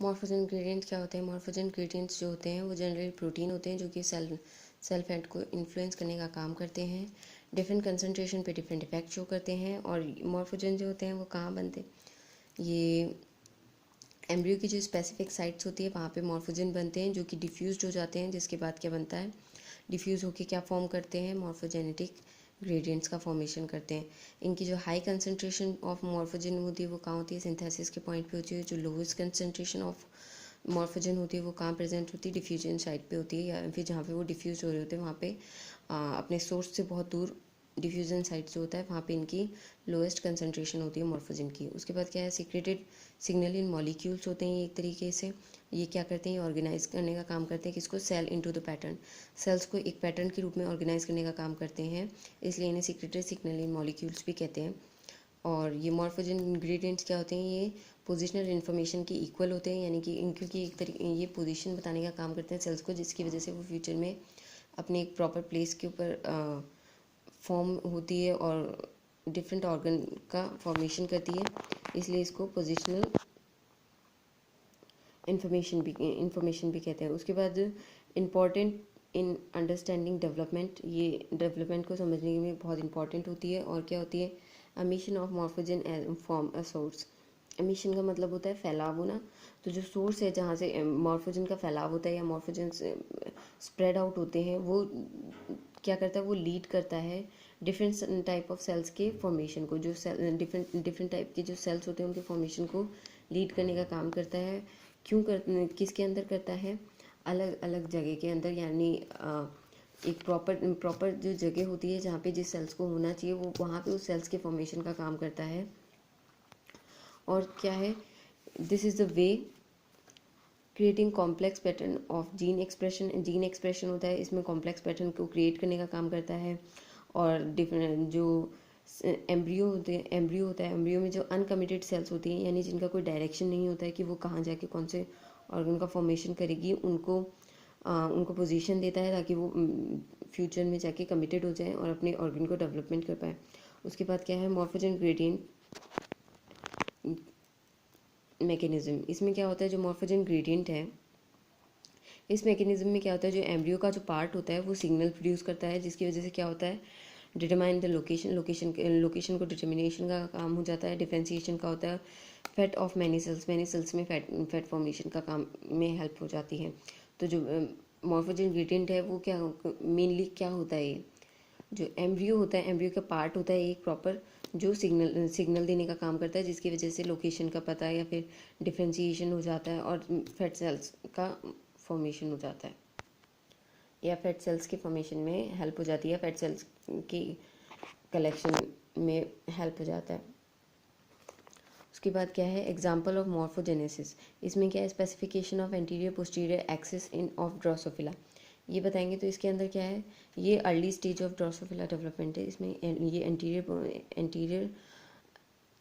मॉर्फोजेन gradients क्या होते हैं? मॉर्फोजेन ग्रेडियंट्स जो होते हैं वो जनरली प्रोटीन होते हैं जो कि सेल फेट को इन्फ्लुएंस करने का काम करते हैं। डिफरेंट कंसनट्रेशन पे डिफरेंट इफेक्ट शो करते हैं। और मॉर्फोजेन जो होते हैं वो कहाँ बनते हैं? ये एम्ब्रियो की जो स्पेसिफिक साइट्स होती है वहाँ पे मॉर्फोजेन बनते हैं जो कि डिफ्यूज्ड हो जाते हैं, जिसके बाद क्या बनता है, डिफ्यूज़ होके क्या फॉर्म करते हैं, मॉर्फोजेनेटिक ग्रेडियंट्स का फॉर्मेशन करते हैं। इनकी जो हाई कंसनट्रेशन ऑफ मॉर्फोजेन होती है वो कहाँ होती है? सिंथेसिस के पॉइंट पे होती है। जो लोवेस्ट कंसनट्रेशन ऑफ मॉर्फोजेन होती है वो कहाँ प्रेजेंट होती है? डिफ्यूजन साइट पे होती है, या फिर जहाँ पे वो डिफ्यूज हो रहे होते हैं वहाँ पे अपने सोर्स से बहुत दूर डिफ्यूजन साइट जो होता है वहाँ पे इनकी लोएस्ट कंसनट्रेशन होती है मॉर्फोजेन की। उसके बाद क्या है, सीक्रेटेड सिग्नल इन मॉलिक्यूल्स होते हैं ये एक तरीके से। ये क्या करते हैं, ये ऑर्गेनाइज करने का काम करते हैं किसको? Cell into the pattern. Cells को एक पैटर्न के रूप में ऑर्गेनाइज करने का काम करते हैं, इसलिए इन्हें सीक्रेटेड सिग्नल इन मॉलिक्यूल्स भी कहते हैं। और ये मॉर्फोजेन इंग्रेडिएंट्स क्या होते हैं, ये पोजिशनल इन्फॉर्मेशन के इक्वल होते हैं, यानी कि क्योंकि एक तरीके ये पोजीशन बताने का काम करते हैं सेल्स को, जिसकी वजह से वो फ्यूचर में अपने एक प्रॉपर प्लेस के ऊपर फॉर्म होती है और डिफरेंट ऑर्गन का फॉर्मेशन करती है, इसलिए इसको पोजिशनल इंफॉर्मेशन भी कहते हैं। उसके बाद इम्पॉर्टेंट इन अंडरस्टैंडिंग डेवलपमेंट, ये डेवलपमेंट को समझने में बहुत इंपॉर्टेंट होती है। और क्या होती है, emission of मॉर्फोजेन from a source. Emission का मतलब होता है फैलाव होना। तो जो सोर्स है जहाँ से मॉर्फोजेन का फैलाव होता है या मॉर्फोजेन स्प्रेड आउट होते हैं, वो क्या करता है, वो लीड करता है डिफरेंट टाइप ऑफ सेल्स के फॉर्मेशन को। जो सेल डिफरेंट टाइप के जो सेल्स होते हैं उनके फॉर्मेशन को लीड करने का काम करता है। क्यों किसके अंदर करता है? अलग अलग जगह के अंदर, यानी एक प्रॉपर जो जगह होती है जहाँ पे जिस सेल्स को होना चाहिए वो वहाँ पे उस सेल्स के फॉर्मेशन का काम करता है। और क्या है, this is the way creating complex pattern of gene expression. Gene expression होता है, इसमें कॉम्प्लेक्स पैटर्न को क्रिएट करने का काम करता है। और डिफरेंट जो एम्ब्रियो होता है, एम्ब्रियो में जो अनकमिटेड सेल्स होती हैं, यानी जिनका कोई डायरेक्शन नहीं होता है कि वो कहाँ जाके कौन से ऑर्गन का फॉर्मेशन करेगी, उनको पोजीशन देता है ताकि वो फ्यूचर में जाके कमिटेड हो जाए और अपने ऑर्गन को डेवलपमेंट कर पाए। उसके बाद क्या है, मॉर्फोजेन ग्रेडियंट मैकेनिज्म। इसमें क्या होता है, जो मॉर्फोजेन ग्रेडियंट है इस मैकेनिज्म में क्या होता है, जो एम्ब्रियो का जो पार्ट होता है वो सिग्नल प्रोड्यूस करता है, जिसकी वजह से क्या होता है, डिटरमाइन द लोकेशन को डिटर्मिनेशन का काम हो जाता है। डिफ्रेंसिएशन का होता है फैट ऑफ मैनी सेल्स में फैट फॉर्मेशन का काम में हेल्प हो जाती है। तो जो मॉर्फोजेन ग्रेडियंट है वो क्या मेनली क्या होता है, ये जो एम्ब्रियो होता है, एम्ब्रियो का पार्ट होता है एक प्रॉपर, जो सिग्नल देने का काम करता है, जिसकी वजह से लोकेशन का पता या फिर डिफ्रेंसिएशन हो जाता है और फैट सेल्स का फॉर्मेशन हो जाता है, या फैट सेल्स के फॉर्मेशन में हेल्प हो जाती है, फैट सेल्स की कलेक्शन में हेल्प हो जाता है। उसके बाद क्या है, एग्जांपल ऑफ मॉर्फोजेनेसिस। इसमें क्या है, specification of anterior posterior axis in of Drosophila, ये बताएंगे। तो इसके अंदर क्या है, ये early stage of Drosophila development है। इसमें ये एंटीरियर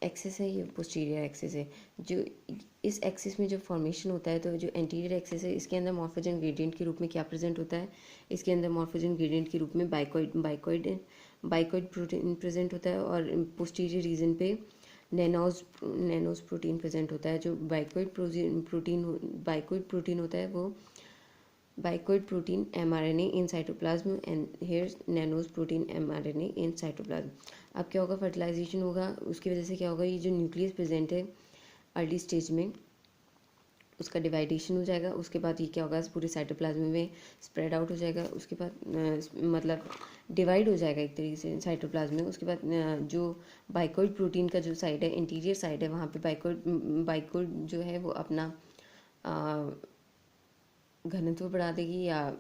एक्सिस है, ये पोस्टीरियर एक्सिस है। जो इस एक्सिस में जो फॉर्मेशन होता है, तो जो एंटीरियर एक्सिस है इसके अंदर मॉर्फोजेन ग्रेडियंट के रूप में क्या प्रेजेंट होता है, इसके अंदर मॉर्फोजेन ग्रेडियंट के रूप में बाइकॉइड प्रोटीन प्रेजेंट होता है। और पोस्टीरियर रीजन पे नैनोज प्रोटीन प्रेजेंट होता है। जो बाइकॉइड प्रोटीन होता है वो bicoid protein mRNA in cytoplasm and here nanos protein mRNA in cytoplasm. अब क्या होगा, फर्टिलाइजेशन होगा, उसकी वजह से क्या होगा, ये जो न्यूक्लियस प्रेजेंट है अर्ली स्टेज में उसका डिवाइडेशन हो जाएगा। उसके बाद ये क्या होगा, पूरे साइटोप्लाज्म में स्प्रेड आउट हो जाएगा। उसके बाद मतलब डिवाइड हो जाएगा एक तरीके से साइटोप्लाज्म में। उसके बाद जो बाइकॉइड प्रोटीन का जो साइड है, इंटीरियर साइड है, वहाँ पे बाइकॉइड जो है वो अपना घनत्व बढ़ा देगी या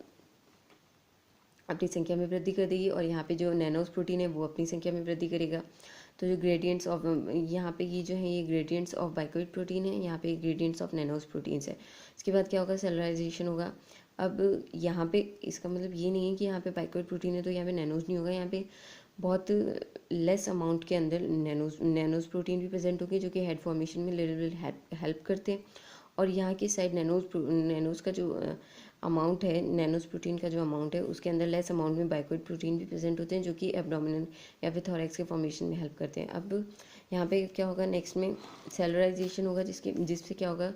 अपनी संख्या में वृद्धि कर देगी, और यहाँ पे जो नैनोस प्रोटीन है वो अपनी संख्या में वृद्धि करेगा। तो जो ग्रेडियंट्स ऑफ यहाँ पे ये जो है ये ग्रेडियंट्स ऑफ बाइकॉइड प्रोटीन है, यहाँ पे ग्रेडियंट्स ऑफ नैनोस प्रोटीन्स है। इसके बाद क्या होगा, सेलुलराइजेशन होगा। अब यहाँ पे इसका मतलब ये नहीं है कि यहाँ पे बाइकॉइड प्रोटीन है तो यहाँ पे नैनोस नहीं होगा, यहाँ पे बहुत लेस अमाउंट के अंदर नैनोस प्रोटीन भी प्रेजेंट होंगे जो कि हेड फॉर्मेशन में लिटिल हेल्प करते हैं। और यहाँ की साइड नैनोस का जो अमाउंट है, नैनोस प्रोटीन का जो अमाउंट है उसके अंदर लेस अमाउंट में बाइकॉइड प्रोटीन भी प्रेजेंट होते हैं जो कि एब्डोमिनल या फिर थोरैक्स के फॉर्मेशन में हेल्प करते हैं। अब यहाँ पे क्या होगा नेक्स्ट में सेलुलराइजेशन होगा, जिससे क्या होगा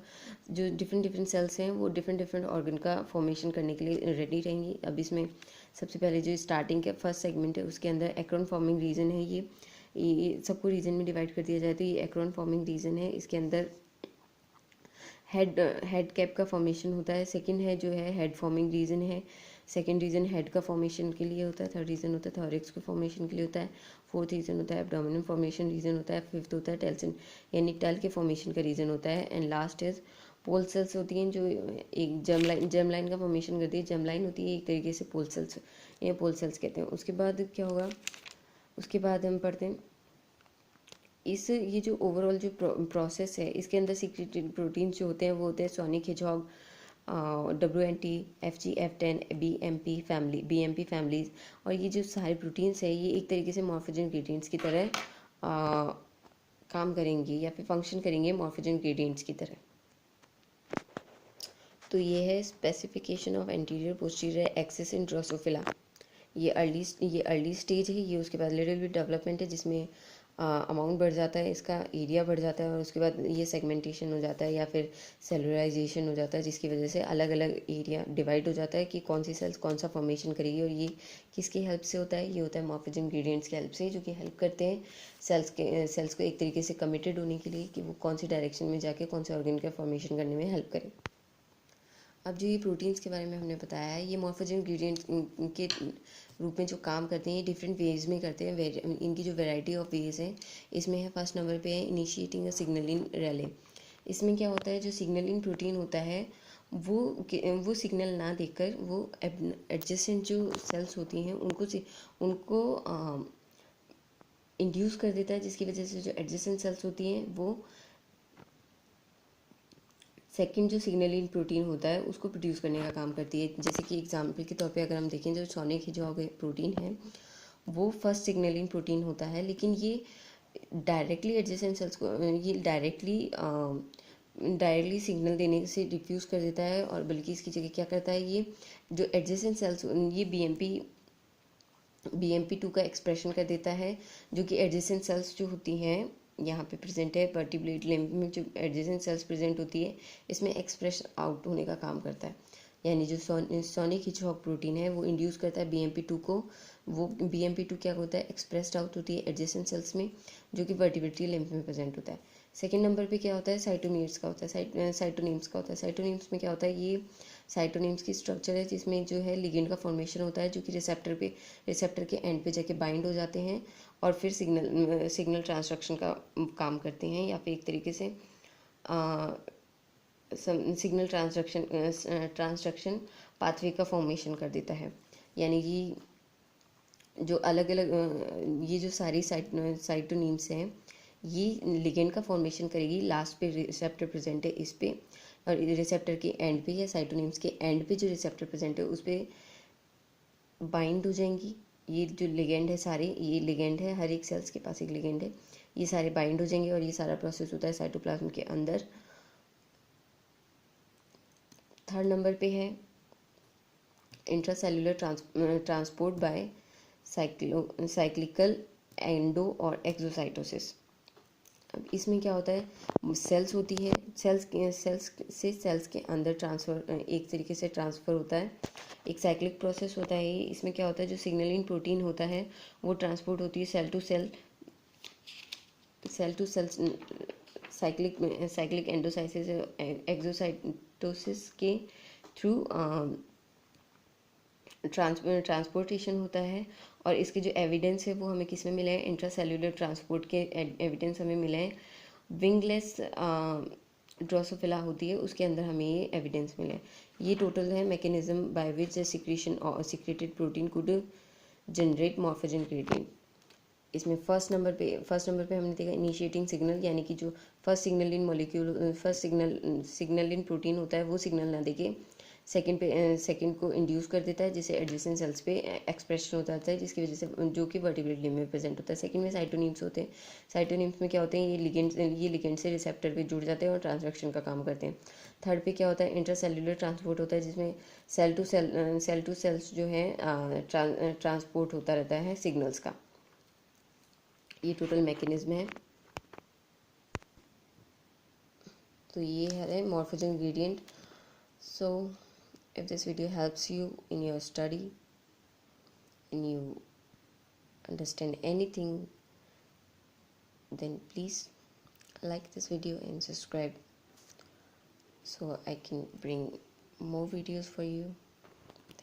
जो डिफरेंट सेल्स हैं वो डिफरेंट ऑर्गन का फॉर्मेशन करने के लिए रेडी रहेंगी। अब इसमें सबसे पहले जो स्टार्टिंग का फर्स्ट सेगमेंट है उसके अंदर एक्रोन फॉर्मिंग रीजन है। ये सबको रीजन में डिवाइड कर दिया जाए तो ये एक्रोन फॉर्मिंग रीजन है। इसके अंदर हेड कैप का फॉर्मेशन होता है। सेकंड है जो है हेड फॉर्मिंग रीजन है। सेकंड रीजन हेड का फॉर्मेशन के लिए होता है। थर्ड रीजन होता है थॉरिक्स के फॉर्मेशन के लिए होता है। फोर्थ रीजन होता है एब्डोमिनल फॉर्मेशन रीजन होता है। फिफ्थ होता है टेल्सन यानी टैल के फॉर्मेशन का रीजन होता है। And last is pole cells होती हैं जो एक जर्म लाइन का फॉर्मेशन करती है। जर्म लाइन होती है एक तरीके से पोल सेल्स, ये पोल सेल्स कहते हैं। उसके बाद क्या होगा, उसके बाद हम पढ़ते हैं ये जो ओवरऑल जो प्रोसेस है इसके अंदर सीक्रेटेड प्रोटीन्स जो होते हैं वो होते हैं sonic hedgehog, WNT, FG, F10, BMP families. और ये जो सारे प्रोटीन्स है ये एक तरीके से मॉर्फोजेन ग्रेडियंट्स की तरह काम करेंगे या फिर फंक्शन करेंगे मॉर्फोजेन ग्रेडियंट्स की तरह। तो ये है specification of anterior posterior axis in Drosophila. ये अर्ली स्टेज है। ये उसके बाद लिटिल बिट डेवलपमेंट है जिसमें अमाउंट बढ़ जाता है, इसका एरिया बढ़ जाता है और उसके बाद ये सेगमेंटेशन हो जाता है या फिर सेलुलराइजेशन हो जाता है, जिसकी वजह से अलग अलग एरिया डिवाइड हो जाता है कि कौन सी सेल्स कौन सा फॉर्मेशन करेगी। और ये किसकी हेल्प से होता है, ये होता है मॉर्फोजेन इंग्रेडिएंट्स की हेल्प से, जो कि हेल्प करते हैं सेल्स को एक तरीके से कमिटेड होने के लिए कि वो कौन सी डायरेक्शन में जाके कौन से ऑर्गन का फॉर्मेशन करने में हेल्प करें। अब जो ये प्रोटीन्स के बारे में हमने बताया है ये मॉर्फोजेन इंग्रेडिएंट्स के रूप में जो काम करते हैं ये डिफरेंट वेज में करते हैं। इनकी जो वैरायटी ऑफ वेज है इसमें है फर्स्ट नंबर पे है इनिशिएटिंग अ सिग्नलिंग रैले। इसमें क्या होता है जो सिग्नलिंग प्रोटीन होता है वो सिग्नल ना देकर वो एडजेसेंट जो सेल्स होती हैं उनको इंड्यूस कर देता है, जिसकी वजह से जो एडजेसेंट सेल्स होती हैं वो सेकंड जो सिग्नलिंग प्रोटीन होता है उसको प्रोड्यूस करने का काम करती है। जैसे कि एग्जांपल के तौर पे अगर हम देखें जो सोनिक हिजॉग प्रोटीन है वो फर्स्ट सिग्नलिंग प्रोटीन होता है, लेकिन ये डायरेक्टली एडजेसेंट सेल्स को ये डायरेक्टली सिग्नल देने से डिफ्यूज़ कर देता है, और बल्कि इसकी जगह क्या करता है ये जो एडजेसेंट सेल्स ये BMP2 का एक्सप्रेशन कर देता है, जो कि एडजेसेंट सेल्स जो होती हैं यहाँ पे प्रेजेंट है वर्टिब्रेट लिम्ब में जो एडजेसेंट सेल्स प्रेजेंट होती है इसमें एक्सप्रेस आउट होने का काम करता है। यानी जो सोनिक हिजॉग प्रोटीन है वो इंड्यूस करता है BMP2 को। वो BMP2 क्या होता है एक्सप्रेस्ड आउट होती है एडजेसेंट सेल्स में, जो कि वर्टिब्रेटरी लिम्ब में प्रेजेंट होता है। सेकेंड नंबर पे क्या होता है साइटोनीम्स का होता है। साइटोनीम्स में क्या होता है ये साइटोनीम्स की स्ट्रक्चर है जिसमें जो है लिगेंड का फॉर्मेशन होता है, जो कि रिसेप्टर के एंड पे जाके बाइंड हो जाते हैं और फिर सिग्नल ट्रांसडक्शन का काम करते हैं, या फिर एक तरीके से सिग्नल ट्रांसडक्शन पाथवे का फॉर्मेशन कर देता है। यानी कि जो अलग अलग ये जो सारी साइटोनीम्स हैं ये लिगेंड का फॉर्मेशन करेगी। लास्ट पे रिसेप्टर प्रेजेंट है इस पे, और रिसेप्टर के एंड पे या साइटोनीम्स के एंड पे जो रिसेप्टर प्रेजेंट है उस पर बाइंड हो जाएंगी। ये जो लिगेंड है सारे, ये लिगेंड है, हर एक सेल्स के पास एक लिगेंड है, ये सारे बाइंड हो जाएंगे और ये सारा प्रोसेस होता है साइटोप्लाज्म के अंदर। थर्ड नंबर पे है intracellular transport bye cyclical endo और एक्सोसाइटोसिस। अब इसमें क्या होता है सेल्स होती है, सेल्स के अंदर ट्रांसफ़र एक तरीके से ट्रांसफ़र होता है, एक साइक्लिक प्रोसेस होता है। इसमें क्या होता है जो सिग्नलिंग प्रोटीन होता है वो ट्रांसपोर्ट होती है cell to cell cyclic endocytosis exocytosis के थ्रू ट्रांसपोर्टेशन होता है। और इसके जो एविडेंस है वो हमें किस में मिले हैं, इंट्रासेल्युलर ट्रांसपोर्ट के एविडेंस हमें मिले हैं। विंगलेस ड्रोसोफिला होती है उसके अंदर हमें ये एविडेंस मिले हैं। ये टोटल है मैकेनिज्म बाय विच सिक्रीशन और secreted protein could generate मॉर्फोजेन gradient. इसमें फर्स्ट नंबर पे हमने देखा इनिशिएटिंग सिग्नल, यानी कि जो फर्स्ट सिग्नलिन प्रोटीन होता है वो सिग्नल ना देके सेकंड को इंड्यूस कर देता है, जिससे एडजेसेंट सेल्स पे एक्सप्रेशन हो जाता है, जिसकी वजह से जो कि वर्टिब्रेट लिम्ब में प्रेजेंट होता है। सेकंड में साइटोनीम्स होते हैं। साइटोनीम्स में क्या होते हैं ये लिगेंड से रिसेप्टर पे जुड़ जाते हैं और ट्रांसडक्शन का काम करते हैं। थर्ड पे क्या होता है इंटरसेल्युलर ट्रांसपोर्ट होता है, जिसमें सेल टू सेल्स जो है ट्रांसपोर्ट होता रहता है सिग्नल्स का। ये टोटल मैकेनिज्म है। तो ये है morphogenic gradient. So if this video helps you in your study and you understand anything, then please like this video and subscribe so I can bring more videos for you.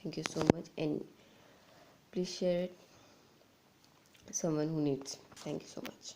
Thank you so much, and please share it someone who needs. Thank you so much.